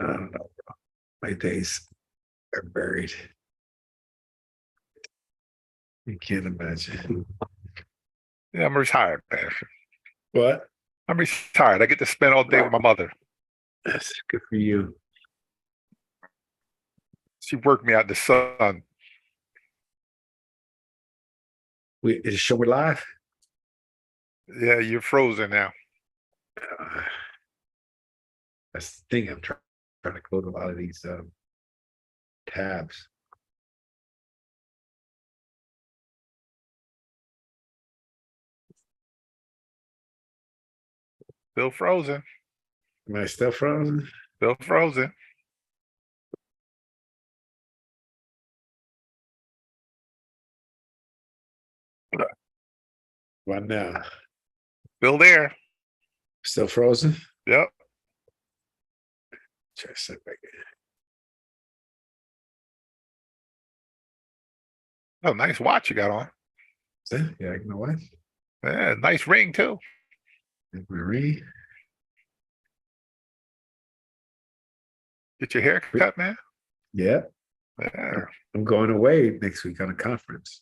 I don't know. My days are buried. You can't imagine. Yeah, I'm retired, man. What? I'm retired. I get to spend all day with my mother. That's good for you. She worked me out in the sun. Is the show we live? Yeah, you're frozen now. Uh, that's the thing. Trying to close a lot of these tabs. Still frozen. Am I still frozen? Still frozen. What now? Still there. Still frozen? Yep. Try to sit back in. Oh, nice watch you got on. Yeah, you know what? Yeah, nice ring too. Marie. Get your hair cut, man. Yeah. Yeah. I'm going away next week on a conference.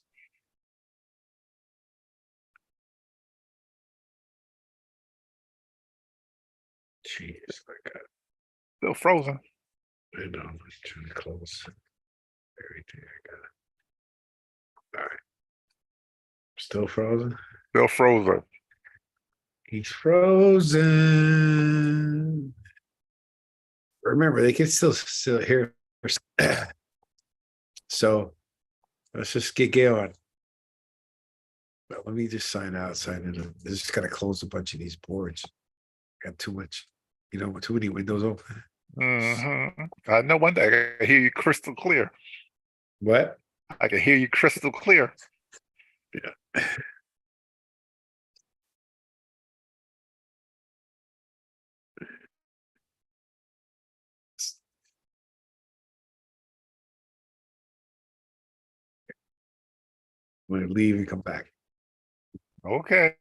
Jeez, my God. Still frozen. I know. I'm trying to close everything I got. All right. Still frozen? Still frozen. He's frozen. Remember, they can still hear. So let's just get going. But let me just sign out, sign in. I just gotta close a bunch of these boards. Got too much, too many windows open. I know one day I can hear you crystal clear. What? I can hear you crystal clear. Yeah. I'm gonna leave and come back. Okay.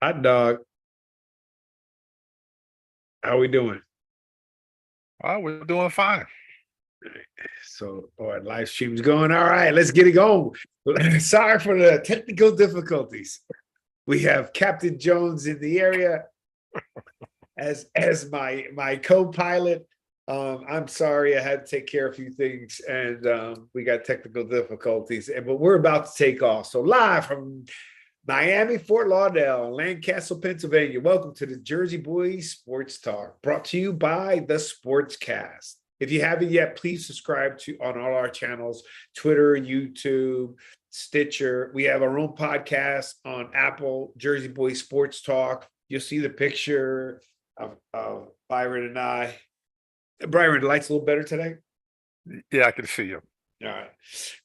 Hot dog. How we doing? Oh, we're doing fine. So, our live stream's going. All right, let's get it going. Sorry for the technical difficulties. We have Captain Jones in the area as my co-pilot. I'm sorry, I had to take care of a few things, and we got technical difficulties. But we're about to take off. So, live from Miami, Fort Lauderdale, Lancaster, Pennsylvania. Welcome to the Jersey Boys Sports Talk, brought to you by the Sportscast. If you haven't yet, please subscribe to on all our channels: Twitter, YouTube, Stitcher. We have our own podcast on Apple, Jersey Boys Sports Talk. You'll see the picture of Byron and I. Byron, the light's a little better today. Yeah, I can see you. All right,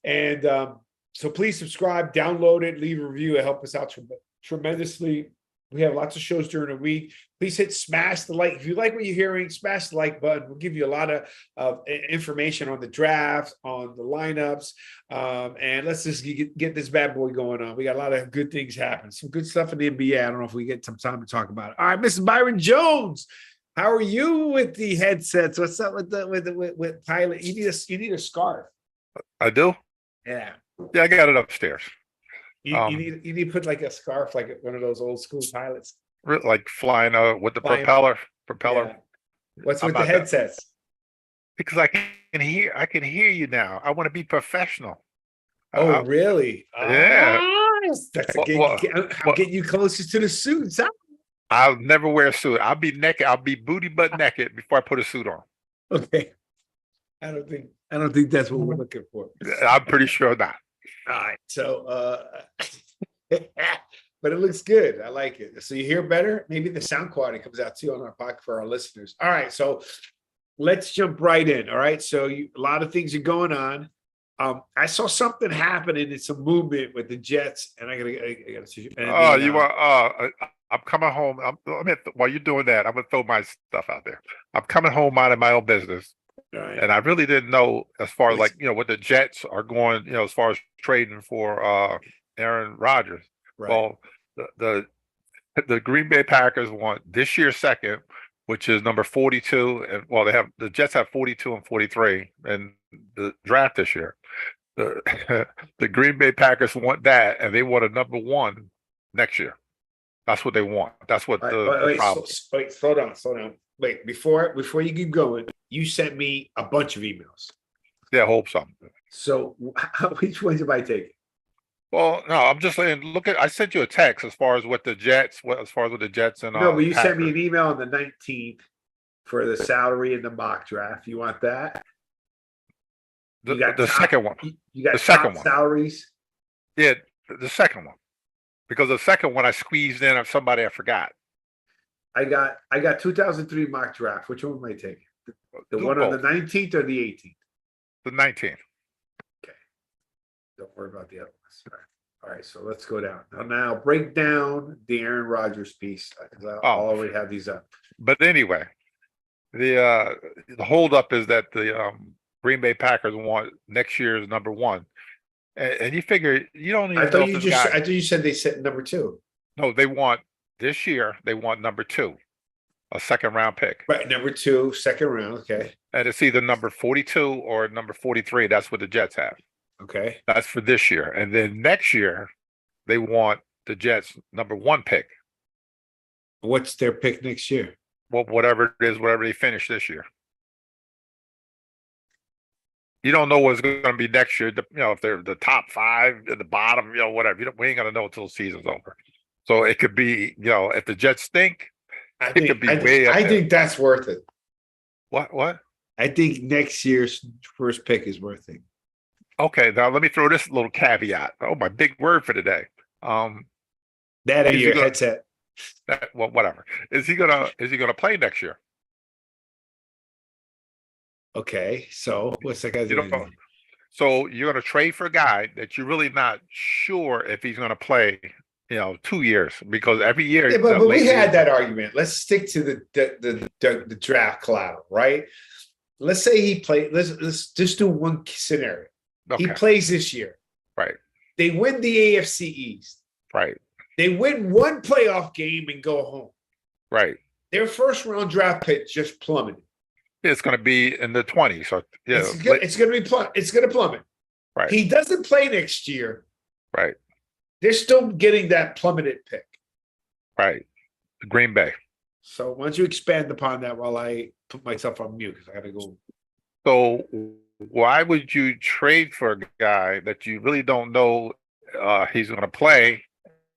and so please subscribe, download it, leave a review. It helps us out tremendously. We have lots of shows during the week. Please smash the like. If you like what you're hearing, smash the like button. We'll give you a lot of information on the draft, on the lineups. And let's just get this bad boy going on. We got a lot of good things happening. Some good stuff in the NBA. I don't know if we get some time to talk about it. All right, Mrs. Byron Jones. How are you with the headsets? What's up with pilot? You need a scarf. I do? Yeah. Yeah, I got it upstairs. You need to put like a scarf, like one of those old school pilots. Like flying with the propeller. Yeah. What's with the headsets? Because I can hear you now. I want to be professional. Oh, really? Yeah. I'm getting you closer to the suits. I'll never wear a suit. I'll be naked. I'll be booty butt naked before I put a suit on. Okay. I don't think that's what we're looking for. I'm pretty sure not. All right. So but it looks good. I like it. So you hear better? Maybe the sound quality comes out too on our podcast for our listeners. All right. So let's jump right in. All right. So a lot of things are going on. I saw something happening in some movement with the Jets, and I gotta see. I'm coming home. While you're doing that, I'm gonna throw my stuff out there. I'm coming home out of my own business. Right. And I really didn't know as far as what the Jets are going, as far as trading for Aaron Rodgers. Right. Well, the Green Bay Packers want this year's second, which is number 42, and the Jets have 42 and 43 in the draft this year. The Green Bay Packers want that, and they want a number one next year. That's what they want. That's what the problem. Wait, slow down. Wait, before you keep going, you sent me a bunch of emails. Yeah, I hope so. So which ones am I taking? Well, no, I'm just saying. I sent you a text as far as what the Jets, and no, but you sent me an email on the 19th for the salary and the mock draft. You want that? The second one. You got the second one. Salaries. Yeah, the second one. Because the second one I squeezed in of somebody I forgot. I got 2003 mock draft. Which one am I taking? The one on the 19th or the 18th? The 19th. Okay. Don't worry about the other ones. All right. So let's go down. Now break down the Aaron Rodgers piece. I'll already have these up. But anyway, the holdup is that the Green Bay Packers want next year's number one. And you figure you don't even. I thought you said they said number two. No, they want this year. They want number two, a second round pick. Right, number two, second round. Okay. And it's either number 42 or number 43. That's what the Jets have. Okay. That's for this year, and then next year, they want the Jets number one pick. What's their pick next year? Well, whatever it is, whatever they finish this year. You don't know what's going to be next year. If they're the top five at the bottom, whatever. We ain't going to know until the season's over. So it could be, if the Jets stink, it could be way up there. I think that's worth it. What? I think next year's first pick is worth it. Okay, now let me throw this little caveat. Oh, my big word for today. That and your headset. Whatever. Is he gonna play next year? Okay, so what's that guy's name? So you're going to trade for a guy that you're really not sure if he's going to play, 2 years, because every year. Yeah, but we had that argument. Let's stick to the draft collateral, right? Let's say he played. Let's just do one scenario. Okay. He plays this year. Right. They win the AFC East. Right. They win one playoff game and go home. Right. Their first round draft pick just plummeted. It's going to be in the 20s. So yeah, It's going to plummet. right. He doesn't play next year. Right. They're still getting that plummeted pick. Right. Green Bay. So why don't you expand upon that while I put myself on mute because I got to go. So why would you trade for a guy that you really don't know he's going to play,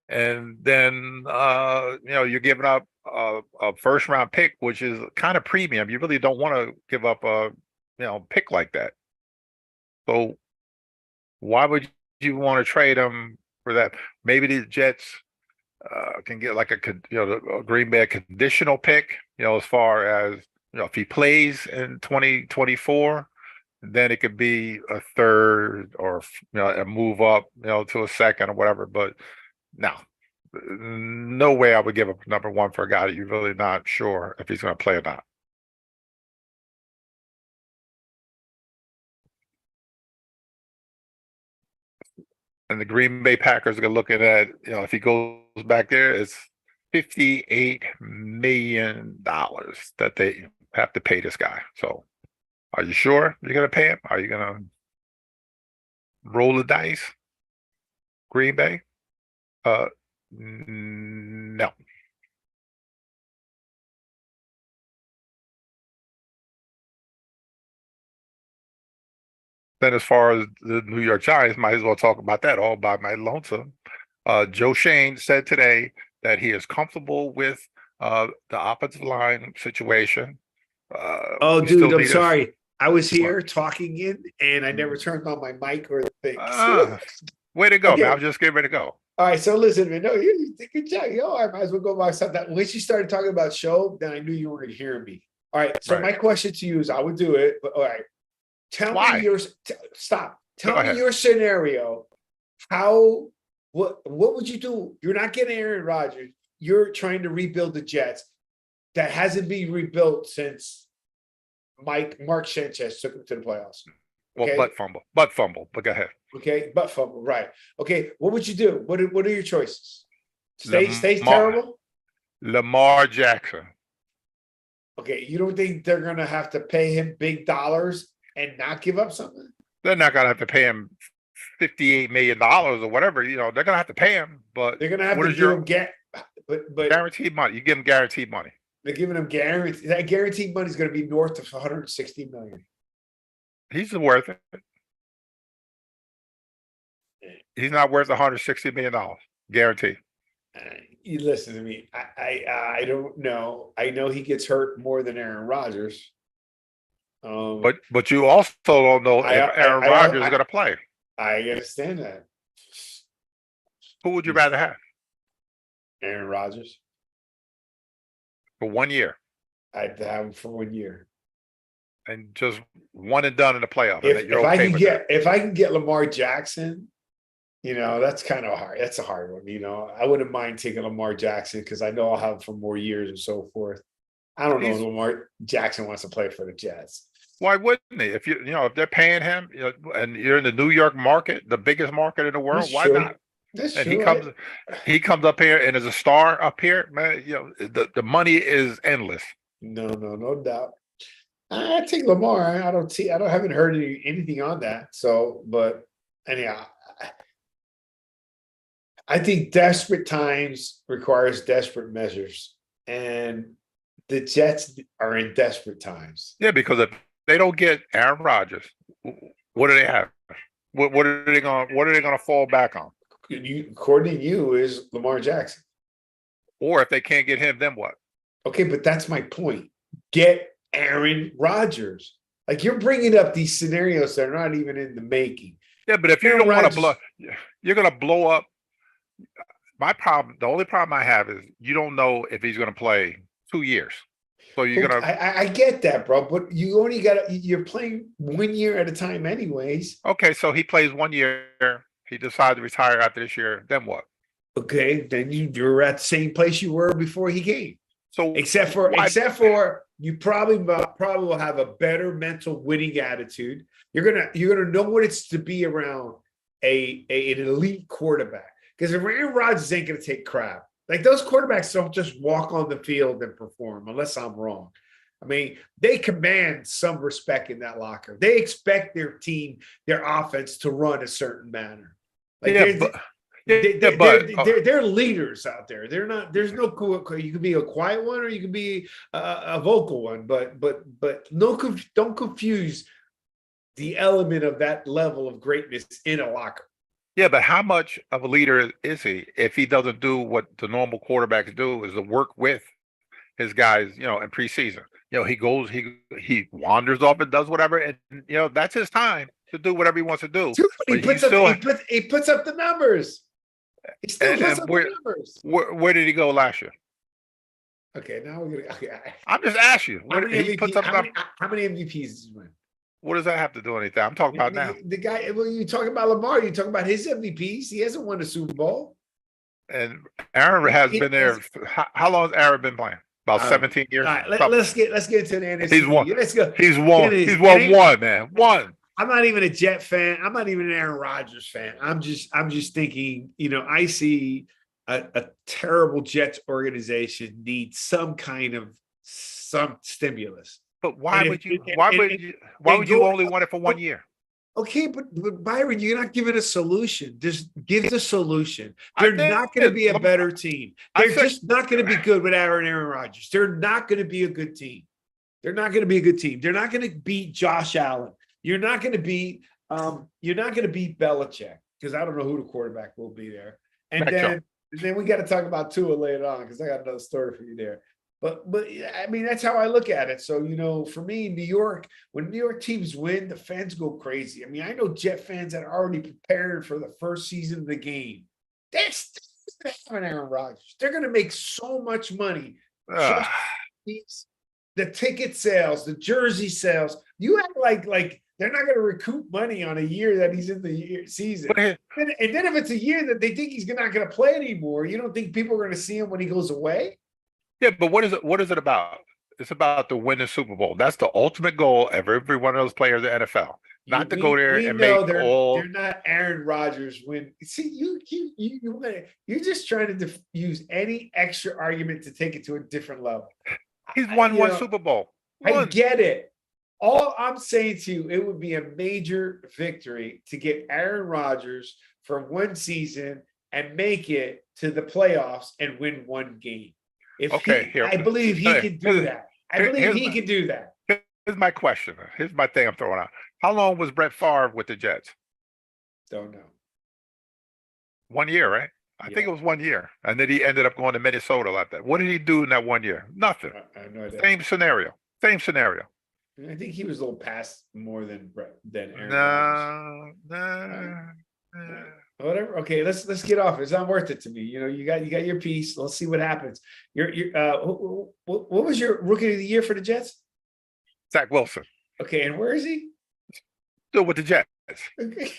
and then you're giving up a first round pick, which is kind of premium. You really don't want to give up a pick like that. So why would you want to trade him for that? Maybe the Jets can get like a Green Bay conditional pick, as far as if he plays in 2024, then it could be a third or a move up, to a second or whatever. But no way I would give up number one for a guy that you're really not sure if he's going to play or not. And the Green Bay Packers are looking at, if he goes back there, it's $58 million that they have to pay this guy. So are you sure you're going to pay him? Are you going to roll the dice? Green Bay? No. Then as far as the New York Giants, might as well talk about that all by my lonesome. Joe Shane said today that he is comfortable with the offensive line situation. Dude, I'm sorry. I was here talking and I never turned on my mic or the thing. Way to go, okay. Man. I was just getting ready to go. All right, so listen, man. No, you did a good job. I might as well go by something. When she started talking about show, then I knew you weren't hearing me. All right, so my question to you is, I would do it, but all right. Tell me your stop. Tell me your scenario. What would you do? You're not getting Aaron Rodgers. You're trying to rebuild the Jets. That hasn't been rebuilt since Mark Sanchez took them to the playoffs. Okay? Well, butt fumble. But go ahead. Okay, butt fumble. Right. Okay. What would you do? What are your choices? Stay terrible. Lamar Jackson. Okay, you don't think they're gonna have to pay him big dollars and not give up something? They're not going to have to pay him $58 million or whatever. They're going to have to pay him, but they're going to have to give him guaranteed money. You give him guaranteed money. They're giving him guaranteed. That guaranteed money is going to be north of $160 million. He's worth it. He's not worth $160 million guaranteed. You listen to me. I don't know. I know he gets hurt more than Aaron Rodgers. But you also don't know if Aaron Rodgers is going to play. I understand that. Who would you rather have? Aaron Rodgers. For 1 year. I'd have him for 1 year. And just one and done in the playoff. If I can get Lamar Jackson, that's kind of hard. That's a hard one. I wouldn't mind taking Lamar Jackson because I know I'll have him for more years and so forth. I don't know if Lamar Jackson wants to play for the Jets. Why wouldn't he? If if they're paying him, and you're in the New York market, the biggest market in the world, why not? That's and true. He comes up here and is a star up here, man. The money is endless. No doubt. I take Lamar. I haven't heard anything on that. So, but anyhow, I think desperate times requires desperate measures, and the Jets are in desperate times. Yeah, because if they don't get Aaron Rodgers, what do they have? What are they going to fall back on? According to you, is Lamar Jackson. Or if they can't get him, then what? Okay, but that's my point. Get Aaron Rodgers. Like, you're bringing up these scenarios that are not even in the making. Yeah, but if you don't want to blow, you're going to blow up. The only problem I have is you don't know if he's going to play 2 years. So you're going to. I get that, bro, but you're playing 1 year at a time, anyways. Okay, so he plays 1 year. He decides to retire after this year. Then what? Okay, then you're at the same place you were before he came. So except for you probably will have a better mental winning attitude. You're gonna know what it's to be around an elite quarterback. Because if Aaron Rodgers ain't going to take crap, like those quarterbacks don't just walk on the field and perform, unless I'm wrong. I mean, they command some respect in that locker. They expect their team, their offense to run a certain manner. Like they're leaders out there. They're not. There's no. You can be a quiet one or you can be a vocal one, but don't confuse the element of that level of greatness in a locker. Yeah, but how much of a leader is he if he doesn't do what the normal quarterbacks do, is to work with his guys, in preseason. He goes, he wanders off and does whatever, and that's his time to do whatever he wants to do. He puts up the numbers. He still puts up the numbers. Where did he go last year? Okay, now we're gonna. Okay. I'm just asking you. How many MVPs does he win? What does that have to do with anything? I'm talking about now. The guy. Well, you talking about Lamar? You talking about his MVPs? He hasn't won a Super Bowl. And Aaron has been there. How long has Aaron been playing? About 17 years. All right, let's get into the NFC. He's won. Let's go. He's won. He's won one, man. One. I'm not even a Jet fan. I'm not even an Aaron Rodgers fan. I'm just thinking, I see a terrible Jets organization need some stimulus. But why would you only want it for 1 year? Okay, but Byron, you're not giving a solution. Just give the solution. They're not going to be a better team. They're just not going to be good with Aaron Rodgers. They're not going to be a good team. They're not going to be a good team. They're not going to beat Josh Allen. You're not going to beat Belichick, because I don't know who the quarterback will be there. And then we got to talk about Tua later on, because I got another story for you there. But I mean, that's how I look at it. So, for me, New York, when New York teams win, the fans go crazy. I mean, I know Jet fans that are already prepared for the first season of the game. That's Aaron Rodgers. They're going to make so much money. The ticket sales, the jersey sales. You act like they're not going to recoup money on a year that he's in the season. And then if it's a year that they think he's not going to play anymore, you don't think people are going to see him when he goes away? Yeah, but what is it? What is it about? It's about to win the Super Bowl. That's the ultimate goal of every one of those players in the NFL. Not to go there and make they're not Aaron Rodgers. See, you're just trying to use any extra argument to take it to a different level. He's won one Super Bowl. I get it. All I'm saying to you, it would be a major victory to get Aaron Rodgers for one season and make it to the playoffs and win one game. I believe he can do that. I believe he can do that. Here's my question. Here's my thing I'm throwing out. How long was Brett Favre with the Jets? Don't know. 1 year, right? I think it was 1 year. And then he ended up going to Minnesota like that. What did he do in that 1 year? Nothing. I have no idea. Same scenario. I think he was a little past more than Aaron. No. Whatever. Okay, let's get off. It's not worth it to me. You got your piece. Let's see what happens. What was your rookie of the year for the Jets? Zach Wilson. Okay, and where is he? Still with the Jets. Okay.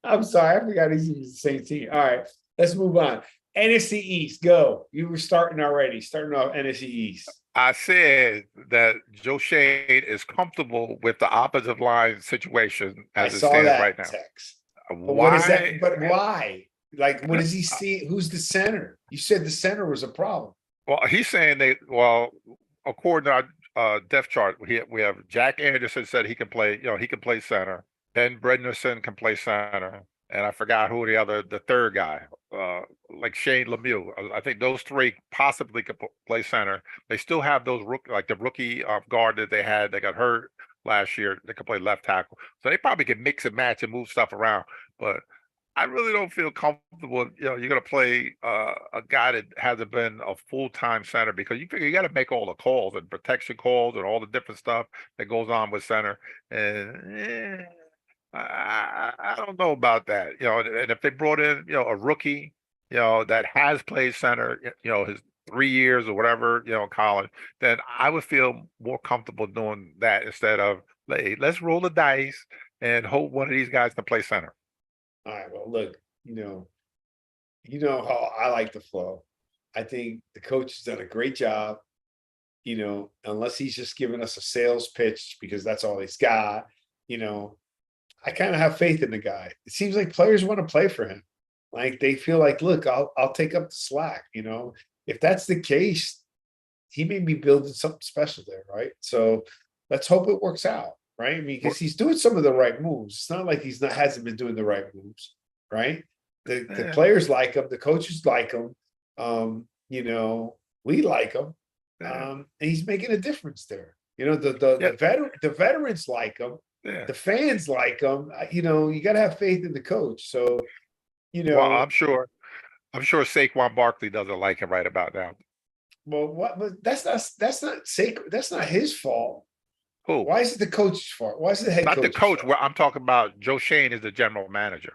I'm sorry, I forgot he's the same team. All right, let's move on. NFC East, go. You were starting off NFC East. I said that Joe Shade is comfortable with the offensive line situation as it stands right now. Text. Why? But why? Like, what does he see? Who's the center? You said the center was a problem. Well, he's saying according to our depth chart, we have Jack Anderson said he can play. He can play center. Ben Brednerson can play center. And I forgot who the third guy, like Shane Lemieux. I think those three possibly could play center. They still have those the rookie guard that they had. They got hurt last year. They could play left tackle, so they probably can mix and match and move stuff around. But I really don't feel comfortable. You're going to play a guy that hasn't been a full-time center, because you figure you got to make all the calls and protection calls and all the different stuff that goes on with center. And I don't know about that, and if they brought in, a rookie, that has played center, his 3 years or whatever, in college, then I would feel more comfortable doing that instead of, let's roll the dice and hope one of these guys can play center. All right, well, look, how I like the flow. I think the coach has done a great job, unless he's just giving us a sales pitch because that's all he's got, I kind of have faith in the guy. It seems like players want to play for him. Like they feel like, look, I'll take up the slack. If that's the case, he may be building something special there, right? So let's hope it works out, right? I mean, because he's doing some of the right moves. It's not like he's not hasn't been doing the right moves, right? The Yeah, players like him, the coaches like him. We like him. yeah, And he's making a difference there. The veterans like him, yeah. the fans like him. You got to have faith in the coach. So, you Well, know, I'm sure Saquon Barkley doesn't like him right about now. well, what? But that's not sacred. That's not his fault. Who? Why is it the coach's fault? Why is it the head Not the coach's coach. fault? Where I'm talking about Joe Shane is the general manager.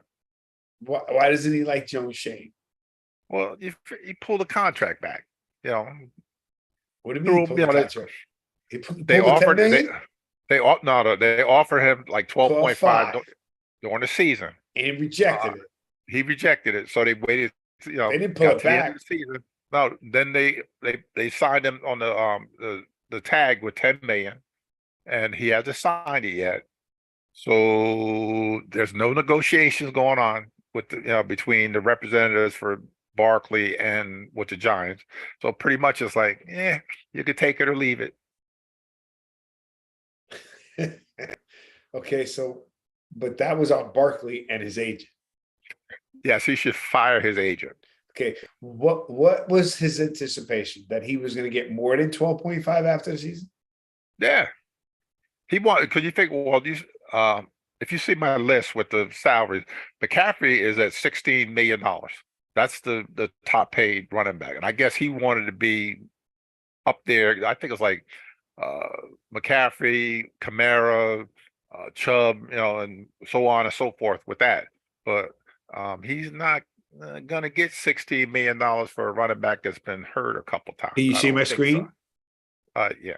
Why doesn't he like Joe Shane? Well, he pulled the contract back. You know, What do you mean he through pulled you the know contract? He they pulled the 10 offered million, they offer him like 12.5 12.5, during the season. and he Uh, rejected it. he rejected it, so they waited. They didn't pull Got it to the end of back. the season. No, then they signed him on the tag with 10 million, and he hasn't signed it yet. So there's no negotiations going on with between the representatives for Barkley and with the Giants. So pretty much it's like, you could take it or leave it. Okay, so, but that was on Barkley and his agent. Yes, he should fire his agent. Okay, what was his anticipation that he was going to get more than 12.5 after the season? Yeah, he wanted because you think, well, if you see my list with the salaries, McCaffrey is at $16 million. That's the top paid running back, and I guess he wanted to be up there. I think it's like uh, McCaffrey, Kamara, Chubb, and so on and so forth with that. But he's not gonna get $16 million for a running back that's been hurt a couple times. Can you I see don't my think so. screen? Yeah,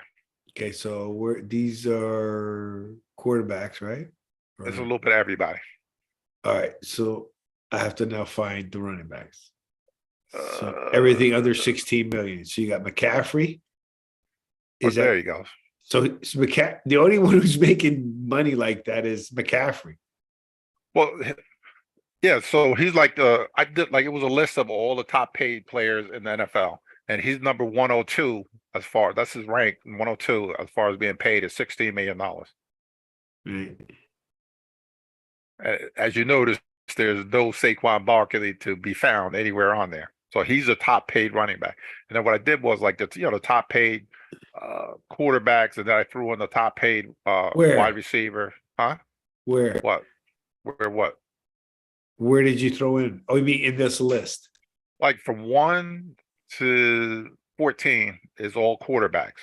Okay, so these are quarterbacks, right? it's a Or- little bit of everybody. all right, so I have to now find the running backs. So Uh, everything under 16 million. So you got McCaffrey. Is there that you go. so? The only one who's making money like that is McCaffrey. Well, yeah. So he's like I did like it was a list of all the top paid players in the NFL, and he's number 102 as far that's his rank 102 as far as being paid at $16 million. Right. As you notice, there's no Saquon Barkley to be found anywhere on there. So he's a top paid running back. And then what I did was like the top paid quarterbacks, and then I threw in the top paid wide Where? receiver. Huh? Where? What? Where what? Where did you throw in? Oh, you mean in this list? Like from 1 to 14 is all quarterbacks.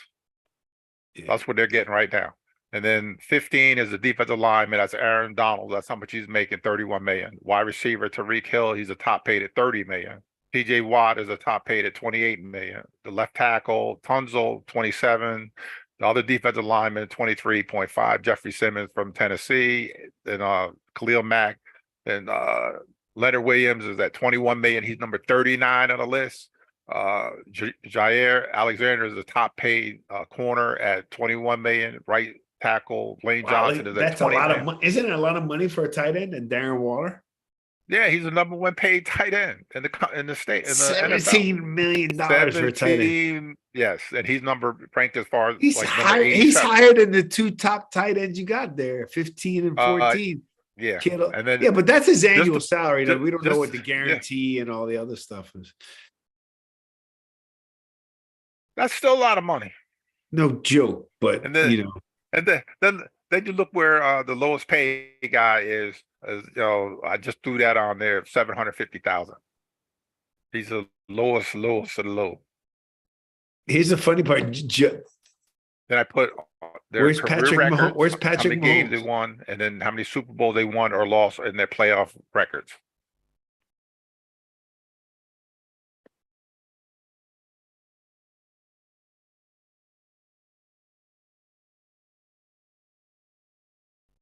Yeah. That's what they're getting right now. And then 15 is the defensive lineman. That's Aaron Donald. That's how much he's making, 31 million. Wide receiver Tariq Hill, he's a top paid at 30 million. TJ Watt is a top paid at 28 million. The left tackle, Tunzel, 27. The other defensive lineman, 23.5. Jeffrey Simmons from Tennessee. Then Khalil Mack. And Leonard Williams is at 21 million. He's number 39 on the list. Jair Alexander is the top paid corner at 21 million. Right tackle Lane Wow, Johnson is at that's a 20 lot of million. money. Isn't it a lot of money for a tight end and Darren Waller? Yeah, he's the number one paid tight end in the state in the NFL. $17 million for a tight end. 17, yes, and he's ranked as far as He's like number higher. He's 87. higher than the two top tight ends you got there, 15 and 14. Yeah, Kittle. and then Yeah, but that's his annual salary. just- We don't know what the yeah. guarantee and all the other stuff is. That's still a lot of money. No joke, but And then and then you look where the lowest paid guy is. I just threw that on there, 750,000. He's the lowest of the low. here's the funny part. Then I put their Where's career Patrick records, Mahomes? Where's how Patrick many games they Mahomes? won, and then how many Super Bowls they won or lost in their playoff records.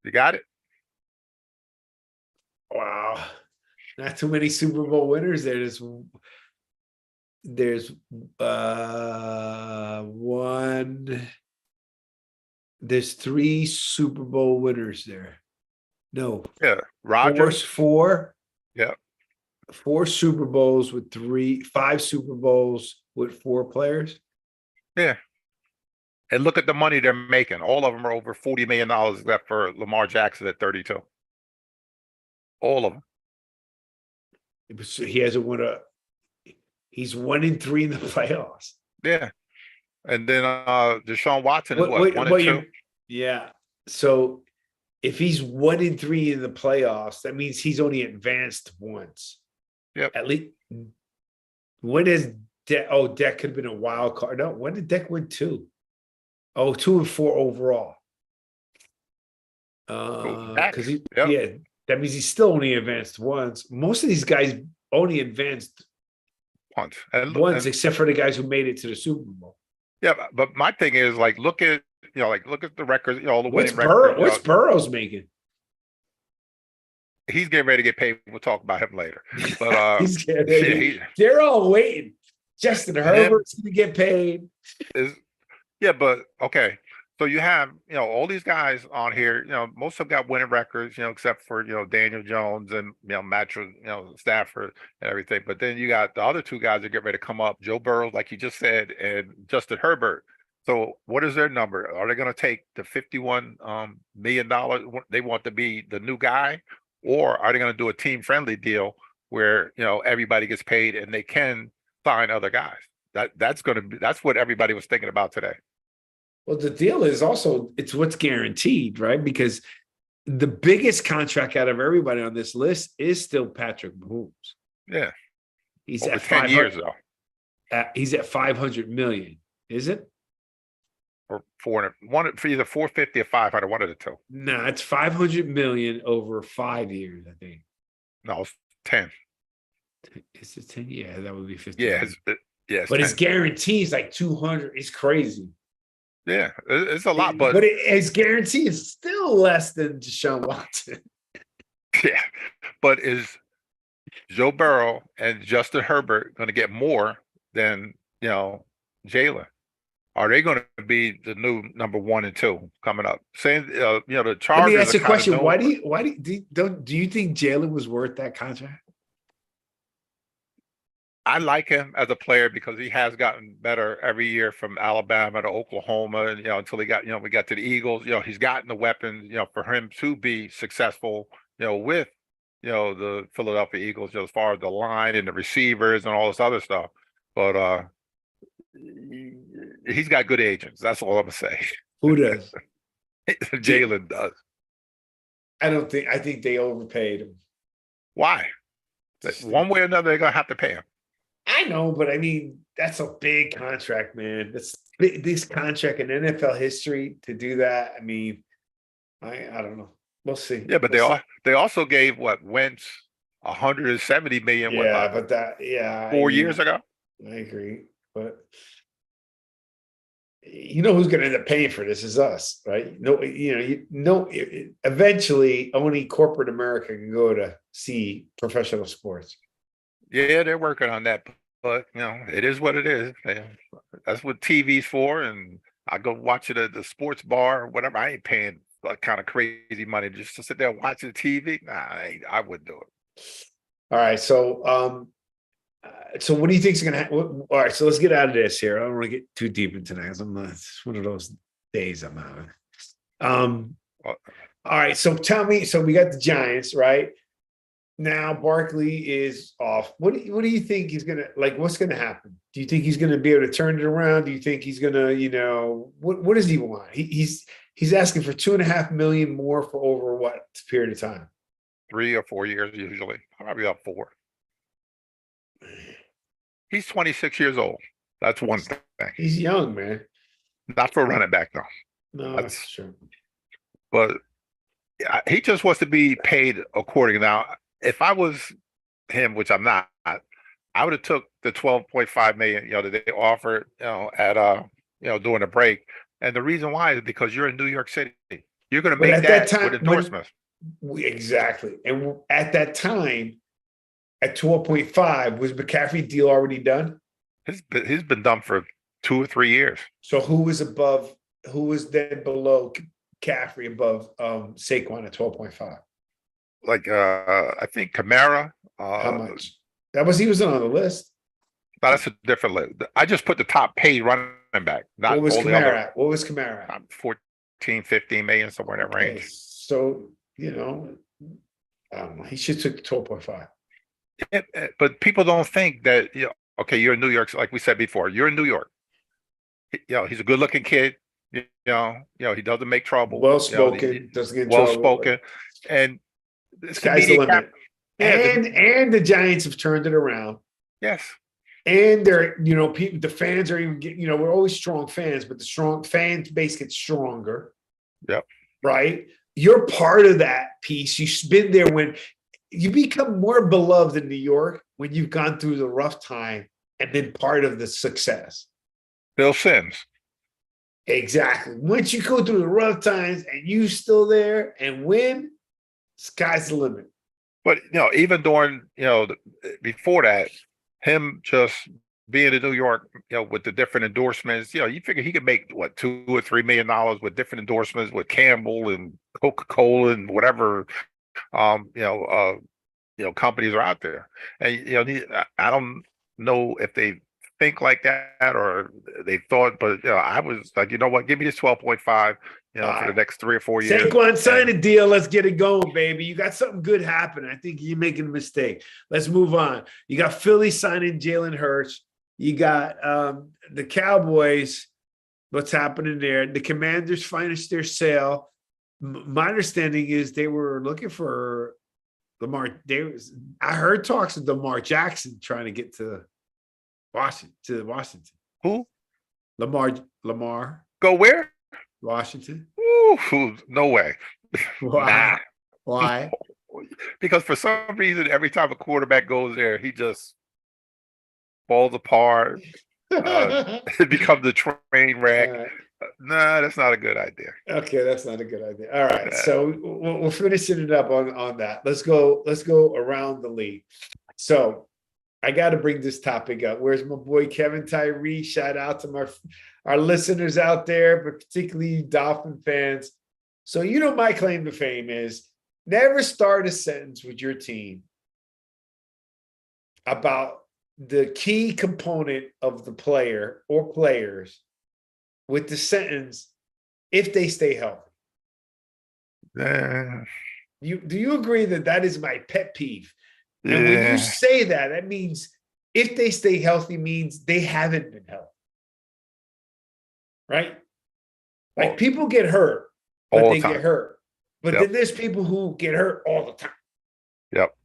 You got it? Wow, not too many Super Bowl winners there. There's one. There's 3 Super Bowl winners there. No, Yeah, four, Rodgers. four, Yeah, four Super Bowls with five Super Bowls with four players. yeah. And look at the money they're making. All of them are over $40 million, except for Lamar Jackson at 32. All of them. He hasn't won a. He's 1-3 in the playoffs. Yeah. And then Deshaun Watson is What? what, Wait, one and what? two? Yeah. So if he's 1-3 in the playoffs, that means he's only advanced once. Yep. At least. When is Deck? Oh, Deck could have been a wild card. No, when did Deck win two? Oh, 2-4 overall. Back. Because he, Yep. yeah, that means he's still only advanced once. Most of these guys only advanced once, except for the guys who made it to the Super Bowl. Yeah, but my thing is like look at the records, all the What's winning records. What's Burrow's making? He's getting ready to get paid. We'll talk about him later. But He's they're all waiting. Justin Herbert's gonna get paid. Yeah, but okay. So you have, all these guys on here, most of them got winning records, except for, Daniel Jones and, Stafford and everything. But then you got the other two guys that get ready to come up, Joe Burrow, like you just said, and Justin Herbert. So what is their number? Are they going to take the $51 million? They want to be the new guy, or are they going to do a team friendly deal where, everybody gets paid and they can find other guys? That's what everybody was thinking about today. Well, the deal is also it's what's guaranteed, right? Because the biggest contract out of everybody on this list is still Patrick Mahomes. Yeah, he's over at 10 years though. He's at 500 million, is it? Or 400, one for either 450 or 500, one of the two. No, it's 500 million over 5 years, I think. No, it's 10. Is it 10? Yeah, that would be 50. Yeah, but 10. His guarantee is like 200. It's crazy. Yeah, it's a lot, but his guarantee is still less than Deshaun Watson. Yeah, but is Joe Burrow and Justin Herbert going to get more than Jalen? Are they going to be the new number 1 and 2 coming up? Saying the Chargers. Let me ask you a question. Why do you think Jalen was worth that contract? I like him as a player because he has gotten better every year from Alabama to Oklahoma, and until we got to the Eagles. He's gotten the weapons, for him to be successful, with the Philadelphia Eagles, as far as the line and the receivers and all this other stuff. But he's got good agents. That's all I'm gonna say. Who does? Jalen does. I think they overpaid him. Why? One way or another, they're gonna have to pay him. I know, but I mean, that's a big contract, man. That's this contract in NFL history to do that. I mean, I don't know. We'll see. Yeah, but they also gave Wentz 170 million. Yeah, but that 4 years ago. I agree, but who's going to end up paying for this is us, right? Eventually, only corporate America can go to see professional sports. Yeah, they're working on that, but it is what it is. That's what TV's for, and I go watch it at the sports bar or whatever. I ain't paying that kind of crazy money just to sit there watching TV. Nah, I wouldn't do it. All right, so what do you think is going to happen? All right, so let's get out of this here. I don't want to get too deep into that because it's one of those days I'm having. All right, so tell me. So we got the Giants, right? Now Barkley is off. What do you think he's gonna like? What's gonna happen? Do you think he's gonna be able to turn it around? Do you think he's gonna, what does he want? He's asking for $2.5 million more for over what period of time? 3 or 4 years usually. Probably about 4. He's 26 years old. That's one thing. He's young, man. Not for a running back, though. No, that's true. But he just wants to be paid accordingly. Now, if I was him, which I'm not, I would have took the 12.5 million, that they offered, at during the break. And the reason why is because you're in New York City. You're going to make that time, with endorsements. Exactly. And at that time, at 12.5, was McCaffrey's deal already done? He's been done for 2 or 3 years. So who was then below McCaffrey above Saquon at 12.5? like I think Kamara. How much? He wasn't on the list. That's a different list. I just put the top paid running back, What not was all the other Kamara? What was Kamara? 14, 15 million, somewhere in that Okay, range. so I don't know. He should took 12.5. But people don't think that, okay, you're in New York, like we said before, you're in New York. He's a good looking kid. He doesn't make trouble. Well spoken, doesn't get in well trouble. spoken, and it's Sky's the limit. Yeah, and the Giants have turned it around. Yes. And they're, people, the fans are even getting, we're always strong fans, but the strong fan base gets stronger. Yep. Right. You're part of that piece. You've been there when you become more beloved in New York when you've gone through the rough time and been part of the success. Bill Sims. Exactly. Once you go through the rough times and you still there and win, sky's the limit. But even during before that, him just being in New York, with the different endorsements, you figure he could make what $2 or $3 million with different endorsements with Campbell and Coca-Cola and whatever, companies are out there. And I don't know if they think like that or they thought, but I was like, you know what, give me this 12.5. For the next 3 or 4 years. Saquon, sign a deal. Let's get it going, baby. You got something good happening. I think you're making a mistake. Let's move on. You got Philly signing Jalen Hurts. You got the Cowboys. What's happening there? The Commanders finished their sale. My understanding is they were looking for Lamar. I heard talks of Lamar Jackson trying to get to Washington. Who? Lamar. Go where? Washington. Ooh, no way. Why? Nah. Why? Because for some reason, every time a quarterback goes there, he just falls apart. It becomes a train wreck. Right. Nah, that's not a good idea. Okay, that's not a good idea. All right, so we're finishing it up on that. Let's go around the league. So I got to bring this topic up. Where's my boy Kevin Tyree? Shout out to our listeners out there, but particularly Dolphin fans. So my claim to fame is never start a sentence with your team about the key component of the player or players with the sentence, if they stay healthy. Do you agree that is my pet peeve? And when you say that, that means if they stay healthy means they haven't been healthy. Right? Like people get hurt, but they get hurt. But then there's people who get hurt all the time. Yep.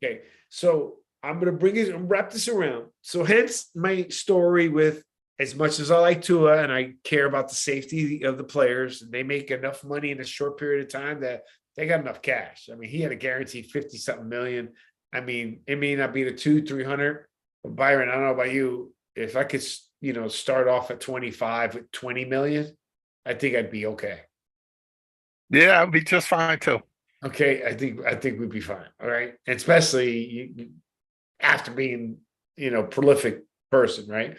Okay. So I'm going to wrap this around. So hence my story with, as much as I like Tua and I care about the safety of the players, they make enough money in a short period of time that they got enough cash. I mean, he had a guaranteed 50-something million. I mean, it may not be the 200-300, but Byron, I don't know about you. If I could, start off at 25 with 20 million, I think I'd be okay. Yeah, I'd be just fine too. Okay, I think we'd be fine. All right, and especially after being, prolific person, right?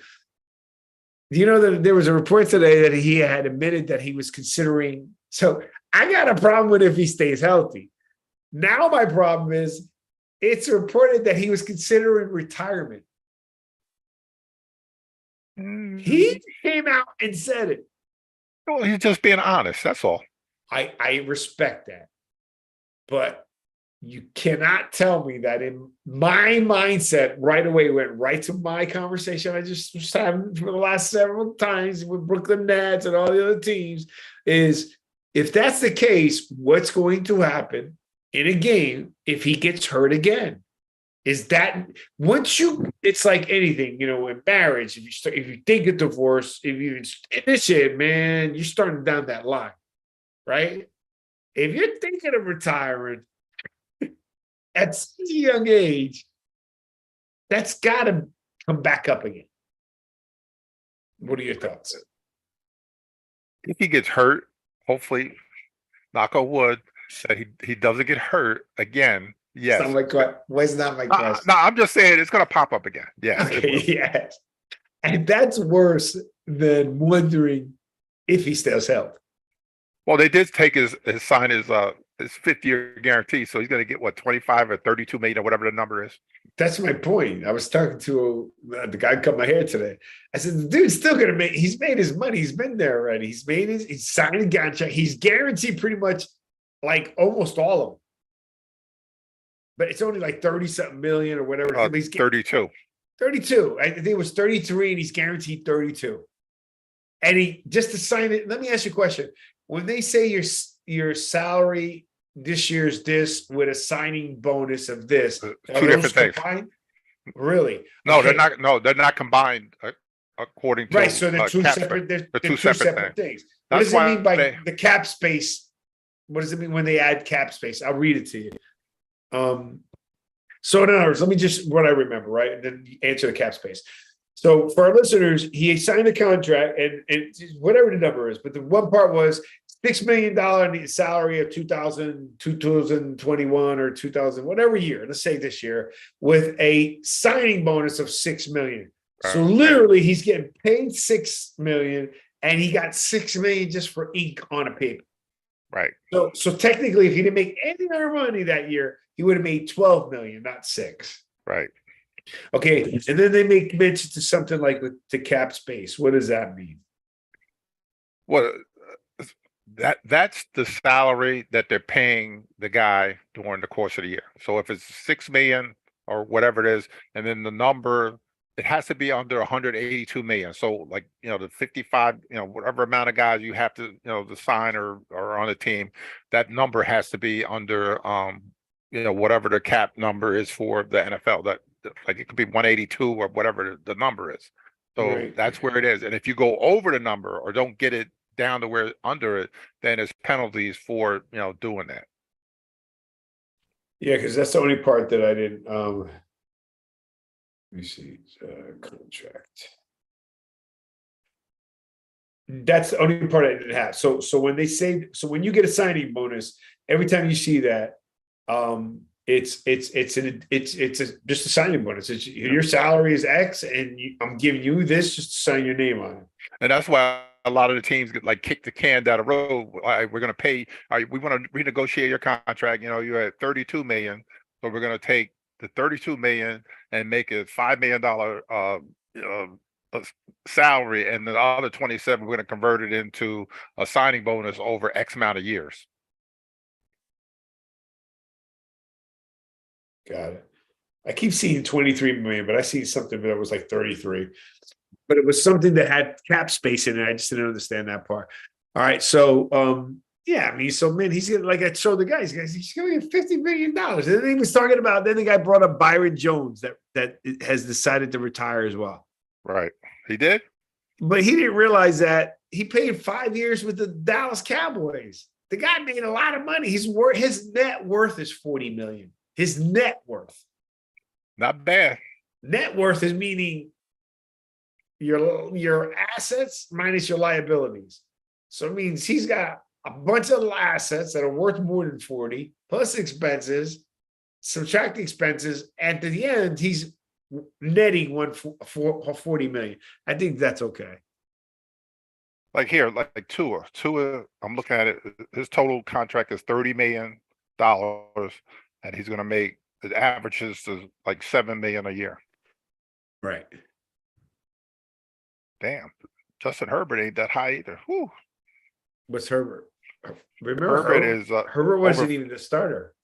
That there was a report today that he had admitted that he was considering. So I got a problem with if he stays healthy. Now my problem is it's reported that he was considering retirement. He came out and said it. Well, he's just being honest. That's all. I respect that. But you cannot tell me that in my mindset right away went right to my conversation I just was having for the last several times with Brooklyn Nets and all the other teams is if that's the case, what's going to happen in a game if he gets hurt again? Is that it's like anything, in marriage, if you think of divorce, if you initiate, man, you're starting down that line, right? If you're thinking of retiring at such a young age, that's got to come back up again. What are your thoughts? If he gets hurt, hopefully, knock on wood, that he doesn't get hurt again. Yes. What's not my question? No, I'm just saying it's going to pop up again. Yes. Okay, yes. And that's worse than wondering if he stays healthy. Well, they did take sign his his 5th-year guarantee. So he's going to get what, 25 or 32 million or whatever the number is. That's my point. I was talking to the guy who cut my hair today. I said, the dude's still gonna make. He's made his money. He's been there already. He's signed a contract. He's guaranteed pretty much like almost all of them. But it's only like 30-something million or whatever. But he's 32. 32. I think it was 33, and he's guaranteed 32. And he just to sign it. Let me ask you a question. When they say your salary this year's this with a signing bonus of this, Two different things. Combined? Really? No, Okay. they're not. No, they're not combined according to Right. So they're two cap separate. space. They're two two separate separate things. things. What That's does it mean by why the cap space? What does it mean when they add cap space? I'll read it to you. So in other words, let me just what I remember, right? And then answer the cap space. So for our listeners, he signed a contract and whatever the number is, but the one part was $6 million salary of 2021 or 2000, whatever year, let's say this year, with a signing bonus of 6 million. So literally he's getting paid 6 million and he got 6 million just for ink on a paper. Right. So technically, if he didn't make any more money that year, he would have made 12 million, not 6. Right. Okay. And then they make mention to something like with the cap space. What does that mean? Well, that's the salary that they're paying the guy during the course of the year. So if it's 6 million or whatever it is, and then the number, it has to be under 182 million. So like, the 55, whatever amount of guys you have to, to sign or on a team, that number has to be under, whatever the cap number is for the NFL. That like it could be 182 or whatever the number is. So that's where it is. And if you go over the number or don't get it down to where under it, then there's penalties for doing that. Yeah, because that's the only part that I didn't. Let me see, contract. That's the only part I didn't have. So when they say, so when you get a signing bonus, every time you see that, it's just a signing bonus. It's your salary is X, and I'm giving you this just to sign your name on it. And that's why a lot of the teams get like kick the can down the road. We're going to pay. We want to renegotiate your contract. You're at 32 million, so we're going to take the 32 million and make it $5 million salary, and the other 27 we're going to convert it into a signing bonus over X amount of years. Got it. I keep seeing 23 million, but I see something that was like 33. But it was something that had cap space in it. I just didn't understand that part. All right. So yeah, I mean, so man, he's gonna, like I showed the guys, he's gonna get $50 million. And then he was talking about, then the guy brought up Byron Jones that has decided to retire as well. Right. He did. But he didn't realize that he paid 5 years with the Dallas Cowboys. The guy made a lot of money. His net worth is 40 million. His net worth. Not bad. Net worth is meaning your assets minus your liabilities. So it means he's got a bunch of assets that are worth more than 40, plus expenses, subtract expenses. And to the end, he's netting 40 million. I think that's okay. Like here, like Tua, I'm looking at it. His total contract is $30 million, and he's going to make, it averages to like 7 million a year. Right. Damn, Justin Herbert ain't that high either. Whew. What's Herbert? Remember Herbert wasn't even the starter.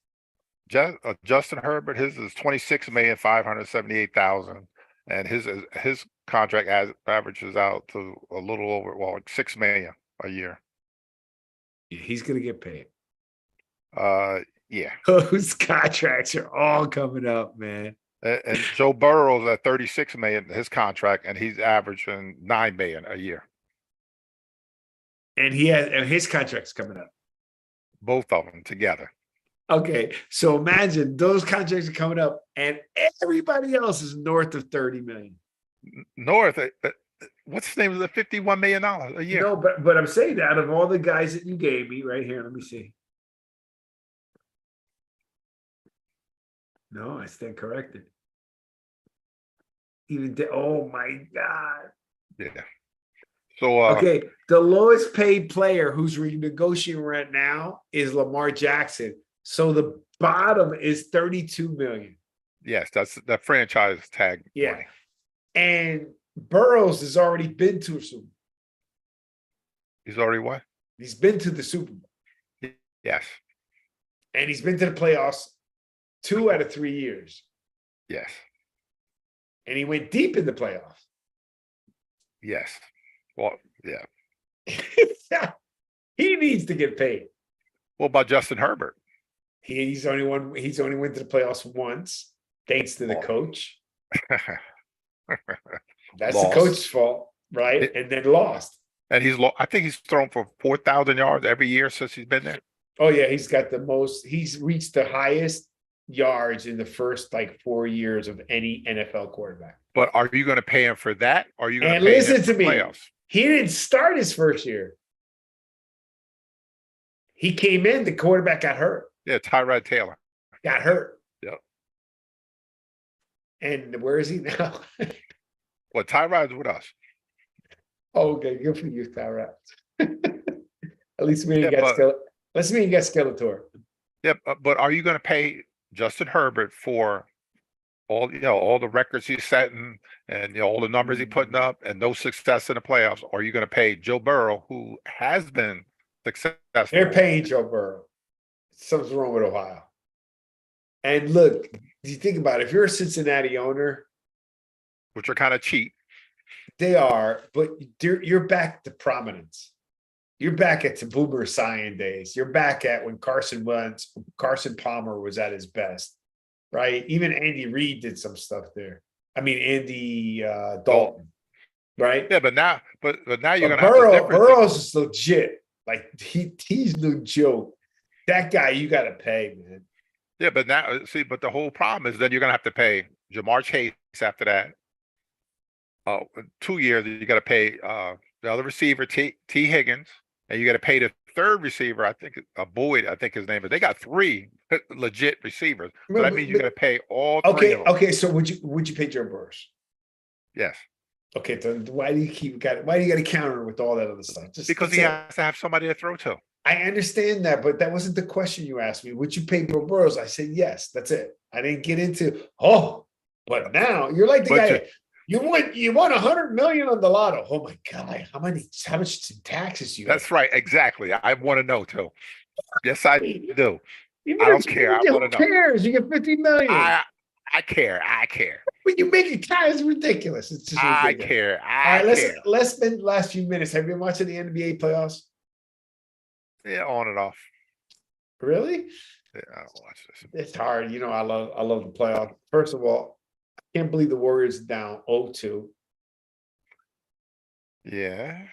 Justin Herbert, his is 26,578,000, and his contract averages out to a little over like 6 million a year. Yeah, he's gonna get paid. Yeah. Those contracts are all coming up, man. And Joe Burrow's at 36 million, his contract, and he's averaging 9 million a year. And his contract's coming up. Both of them together. Okay, so imagine those contracts are coming up, and everybody else is north of 30 million. North, what's his name? Is it $51 million a year? No, but I'm saying that out of all the guys that you gave me right here, let me see. No, I stand corrected. Oh my God. Yeah. So Okay, the lowest paid player who's renegotiating right now is Lamar Jackson. So the bottom is 32 million. yes, that's the franchise tag Yeah. money. And Burrows has already been to a Super Bowl. He's already what? He's been to the Super Bowl. Yes. And he's been to the playoffs 2 out of 3 years. Yes. And he went deep in the playoffs. Yes. Well, yeah. He needs to get paid. What about Justin Herbert? He's only went to the playoffs once, thanks to the coach. That's the coach's fault, right? And then lost. And I think he's thrown for 4,000 yards every year since he's been there. Oh yeah, he's got the most. He's reached the highest yards in the first 4 years of any NFL quarterback. But are you going to pay him for that? Or are you going to pay listen him for to me? Playoffs? He didn't start his first year. He came in. The quarterback got hurt. Yeah, Tyrod Taylor got hurt. Yep. And where is he now? Well, Tyrod's with us. Oh, okay, good for you, Tyrod. At least we didn't get Let's mean you got Skeletor. Yeah, but are you going to pay Justin Herbert for all the records he's setting and all the numbers he's putting up and no success in the playoffs? Or are you going to pay Joe Burrow, who has been successful? They're paying Joe Burrow. Something's wrong with Ohio. And look, you think about it, if you're a Cincinnati owner, which are kind of cheap, they are, but you're back to prominence. You're back at the Boomer Science days. You're back at when Carson Palmer was at his best, right? Even Andy Reid did some stuff there. I mean, Andy Dalton, right? Yeah, but now you're going to have Burrow's is legit. He's no joke. That guy, you got to pay, man. Yeah, but now but the whole problem is then you're going to have to pay Jamar Chase after that. 2 years, you got to pay the other receiver, T. Higgins, and you got to pay the third receiver. I think Boyd, I think his name is. They got 3 legit receivers. So that means you got to pay all 3 of them. Okay. So would you pay Joe Burrow? Yes. Okay. So why do you got to counter with all that other stuff? Because he has to have somebody to throw to. I understand that, but that wasn't the question you asked me. Would you pay Joe Burrow? I said yes. That's it. I didn't get into but now you're like the guy. You won 100 million on the lotto. Oh my God. How much taxes you That's right. Exactly. I want to know too. Yes, I do. I don't care. I want to know. Who cares? You get 50 million. I care. When you make it count, it's ridiculous. It's just ridiculous. I care. All right, let's spend the last few minutes. Have you been watching the NBA playoffs? Yeah, on and off. Really? Yeah, I don't watch this. It's hard. I love the playoffs. First of all, can't believe the Warriors are down 0-2. Yeah.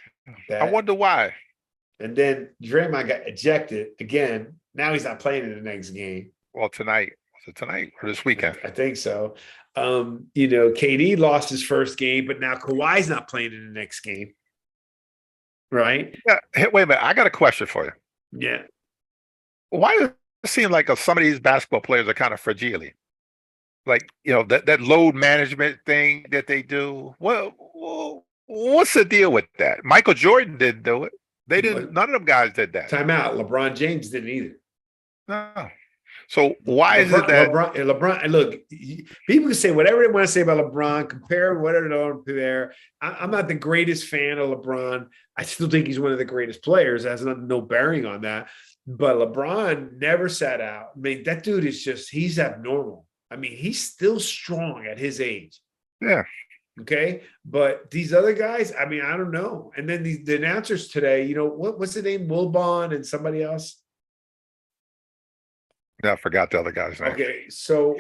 I wonder why. And then Draymond got ejected again. Now he's not playing in the next game. Well, tonight. Was it tonight or this weekend? I think so. KD lost his first game, but now Kawhi's not playing in the next game. Right? Yeah. Hey, wait a minute. I got a question for you. Yeah. Why does it seem like some of these basketball players are kind of fragile? That load management thing that they do. Well, what's the deal with that? Michael Jordan didn't do it. They didn't. None of them guys did that. Time out. LeBron James didn't either. No. So why is it that LeBron? Look, people can say whatever they want to say about LeBron. Compare whatever they want to compare. I'm not the greatest fan of LeBron. I still think he's one of the greatest players. It has no bearing on that. But LeBron never sat out. I mean, that dude is he's abnormal. I mean, he's still strong at his age. Yeah. Okay. But these other guys, I mean, I don't know. And then the announcers today, what's the name? Wilbon and somebody else? Yeah, I forgot the other guy's name. Okay. So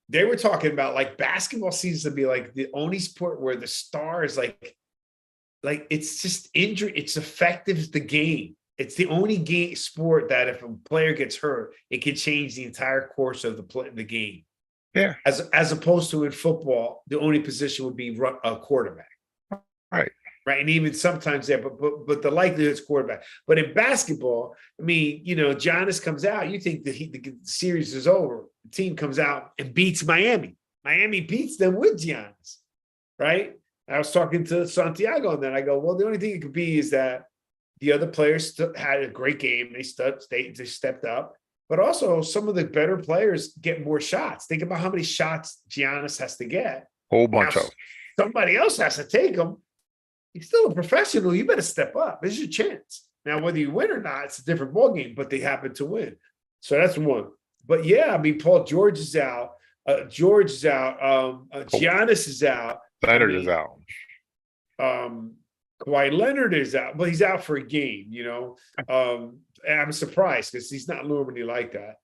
they were talking about basketball seems to be the only sport where the star is it's just injury. It's effective as the game. It's the only sport that if a player gets hurt, it can change the entire course of the game. Yeah. As opposed to in football, the only position would be a quarterback. Right. Right. And even sometimes there, but the likelihood is quarterback. But in basketball, I mean, Giannis comes out, you think that the series is over. The team comes out and beats Miami. Miami beats them with Giannis. Right. I was talking to Santiago and then I go, well, the only thing it could be is that the other players had a great game. They stepped up, but also some of the better players get more shots. Think about how many shots Giannis has to get. Whole bunch Now, of them. somebody else has to take them. He's still a professional. You better step up. This is your chance. Now, whether you win or not, it's a different ballgame, but they happen to win. So that's one. But yeah, I mean, Paul George is out. George is out. Giannis is out. Leonard is out. Kawhi Leonard is out. Well, he's out for a game, you know. And I'm surprised because he's not normally like that.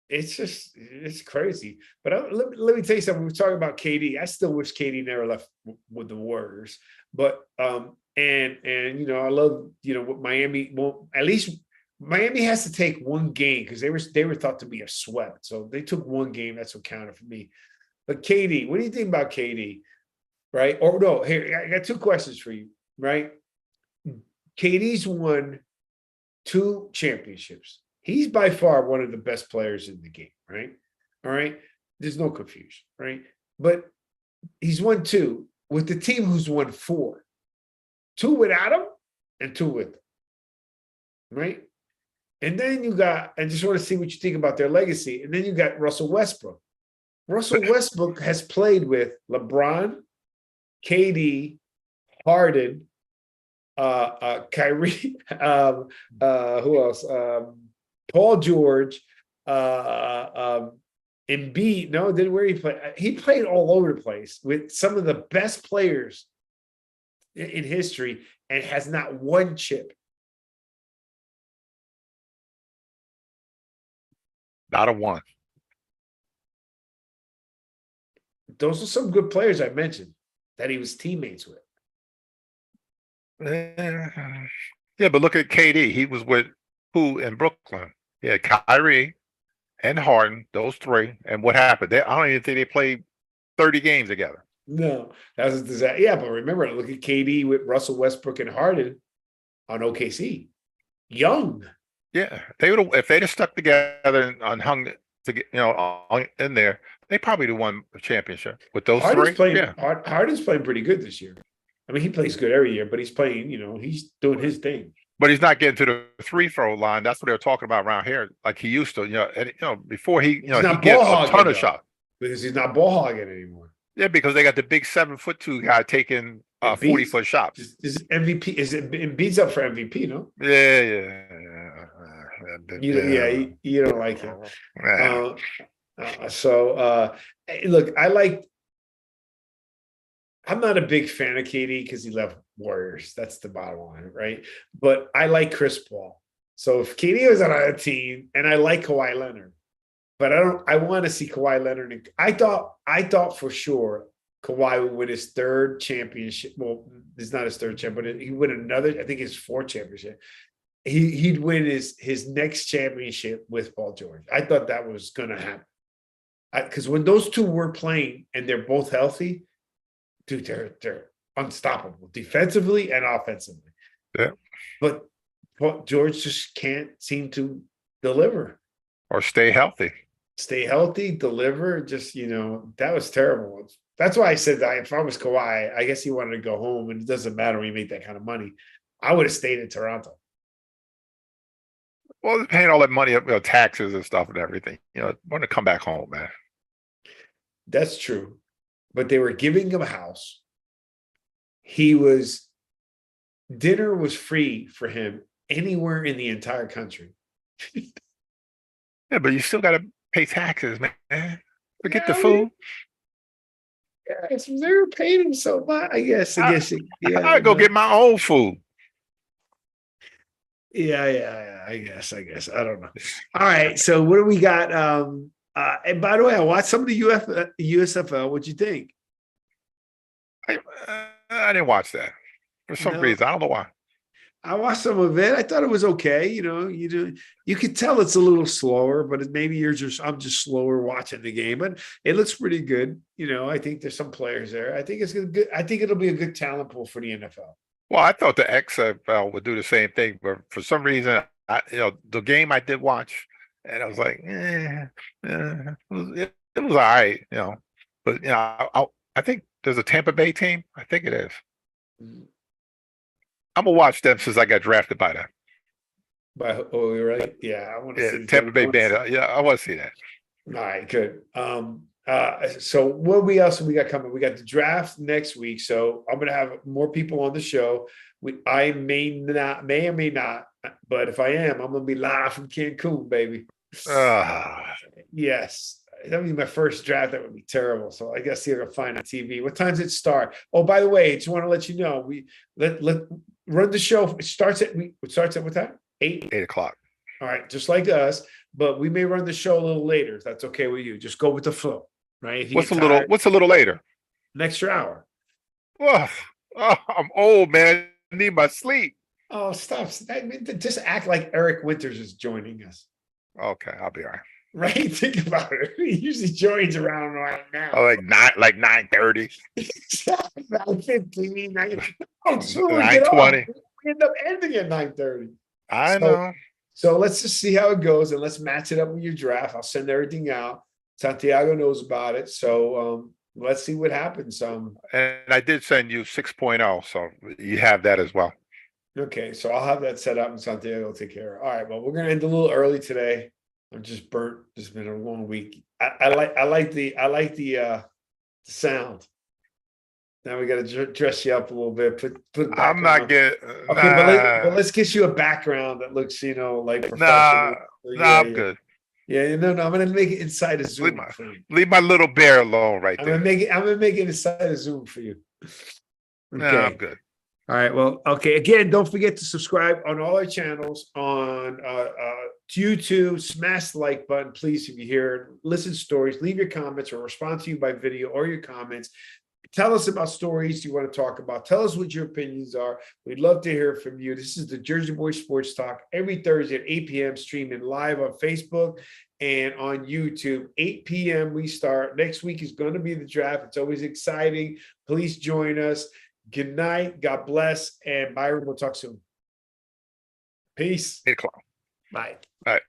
It's crazy. But let me tell you something. We're talking about KD. I still wish KD never left with the Warriors. But and you know, I love, you know, what Miami. Well, at least Miami has to take one game because they were thought to be a swept. So they took one game. That's what counted for me. But KD, what do you think about KD? Right? Or no, here, I got two questions for you, right? KD's won 2 championships. He's by far one of the best players in the game, right? All right. There's no confusion, right? But he's won 2 with the team who's won 4. 2 without him and 2 with him, right? And then you got, I just want to see what you think about their legacy. And then you got Russell Westbrook. Russell Westbrook has played with LeBron, KD, Harden, Kyrie, who else? Paul George, Embiid. No, then where he played? He played all over the place with some of the best players in history and has not one chip. Not a one. Those are some good players I mentioned that he was teammates with. Yeah, but look at KD. He was with who in Brooklyn? Yeah, Kyrie and Harden, those 3. And what happened? I don't even think they played 30 games together. No, that was a disaster. Yeah, but remember, look at KD with Russell Westbrook and Harden on OKC. Young. Yeah, they would have if they'd have stuck together and hung to get, you know, in there. They probably would have won a championship with those Harden's 3. Playing, yeah, Harden's playing pretty good this year. I mean, he plays good every year, but he's playing. You know, he's doing his thing. but he's not getting to the free throw line. That's what they're talking about around here, like he used to. You know, and, you know, before he, you know, he get a ton of shots because he's not ball hogging anymore. Yeah, because they got the big 7'2" guy taking 40-foot shots. Is MVP? Is it Embiid's up for MVP? No. Yeah. You don't like him. Look, I'm not a big fan of KD because he left Warriors. That's the bottom line, right? But I like Chris Paul. So if KD was on a team, and I like Kawhi Leonard, but I want to see Kawhi Leonard. I thought for sure Kawhi would win his 3rd championship. Well, it's not his 3rd championship, but he would win another. I think his 4th championship. He'd win his next championship with Paul George. I thought that was going to happen. Because when those 2 were playing and they're both healthy, dude, they're unstoppable defensively and offensively. Yeah. But Paul George just can't seem to deliver. Or stay healthy. Stay healthy, deliver. Just, you know, that was terrible. That's why I said that if I was Kawhi, I guess he wanted to go home, and it doesn't matter when you make that kind of money. I would have stayed in Toronto. Well, they're paying all that money, you know, taxes and stuff and everything. You know, want to come back home, man. That's true. But they were giving him a house. Dinner was free for him anywhere in the entire country. Yeah, but you still got to pay taxes, man. Forget the food. Yes, they were paying him so much. I guess. I go get my own food. Yeah. I guess. I don't know. All right. So what do we got? And by the way, I watched some of the USFL. What'd you think? I didn't watch that for some reason. I don't know why. I watched some of it. I thought it was okay. You know, you could tell it's a little slower, but maybe I'm just slower watching the game, but it looks pretty good. You know, I think there's some players there. I think it's good. I think it'll be a good talent pool for the NFL. Well, I thought the XFL would do the same thing, but for some reason, the game I did watch, and I was like, it was all right, you know. But you know, I think there's a Tampa Bay team. I think it is. Mm. I'm gonna watch them since I got drafted by them. Oh, you're right. Yeah, I want to Yeah, see Tampa Bay I wanna see- Bandit. Yeah, I want to see that. All right, good. So what we got coming? We got the draft next week. So I'm gonna have more people on the show. I may or may not, but if I am, I'm gonna be live from Cancun, baby. Yes. That would be my first draft. That would be terrible. So I guess you're gonna find on TV. What time does it start? Oh, by the way, I just want to let you know we let run the show. It starts at what time? 8. 8 o'clock. All right, just like us, but we may run the show a little later. If that's okay with you. Just go with the flow, right? If you What's get a little? tired, What's a little later? an extra hour. Oh, I'm old, man. I need my sleep. Oh, stop. Just act like Eric Winters is joining us. Okay, I'll be all right. Right? Think about it. He usually joins around right now. Oh, like 9:30. 9:15. Oh, 9:20. We end up ending at 9:30. I know. So let's just see how it goes and let's match it up with your draft. I'll send everything out. Santiago knows about it. So let's see what happens. And I did send you 6.0, so you have that as well. Okay, so I'll have that set up and Santiago will take care of it. All right, well, we're gonna end a little early today. I'm just burnt. It's been a long week. I like the sound. Now we got to dress you up a little bit. Put I'm not getting. Okay, but let's get you a background that looks, like professional. I'm good. Yeah, no, I'm gonna make it inside a Zoom. Leave my little bear alone, right there. I'm gonna make it inside a Zoom for you. Okay. No, I'm good. All right. Well, okay. Again, don't forget to subscribe on all our channels on YouTube. Smash the like button, please. If you hear, listen to stories, leave your comments or respond to you by video or your comments. Tell us about stories you want to talk about. Tell us what your opinions are. We'd love to hear from you. This is the Jersey Boy Sports Talk every Thursday at 8 p.m. streaming live on Facebook and on YouTube. 8 p.m. we start. Next week is going to be the draft. It's always exciting. Please join us. Good night. God bless. And Byron, we'll talk soon. Peace. 8 o'clock. Bye. All right.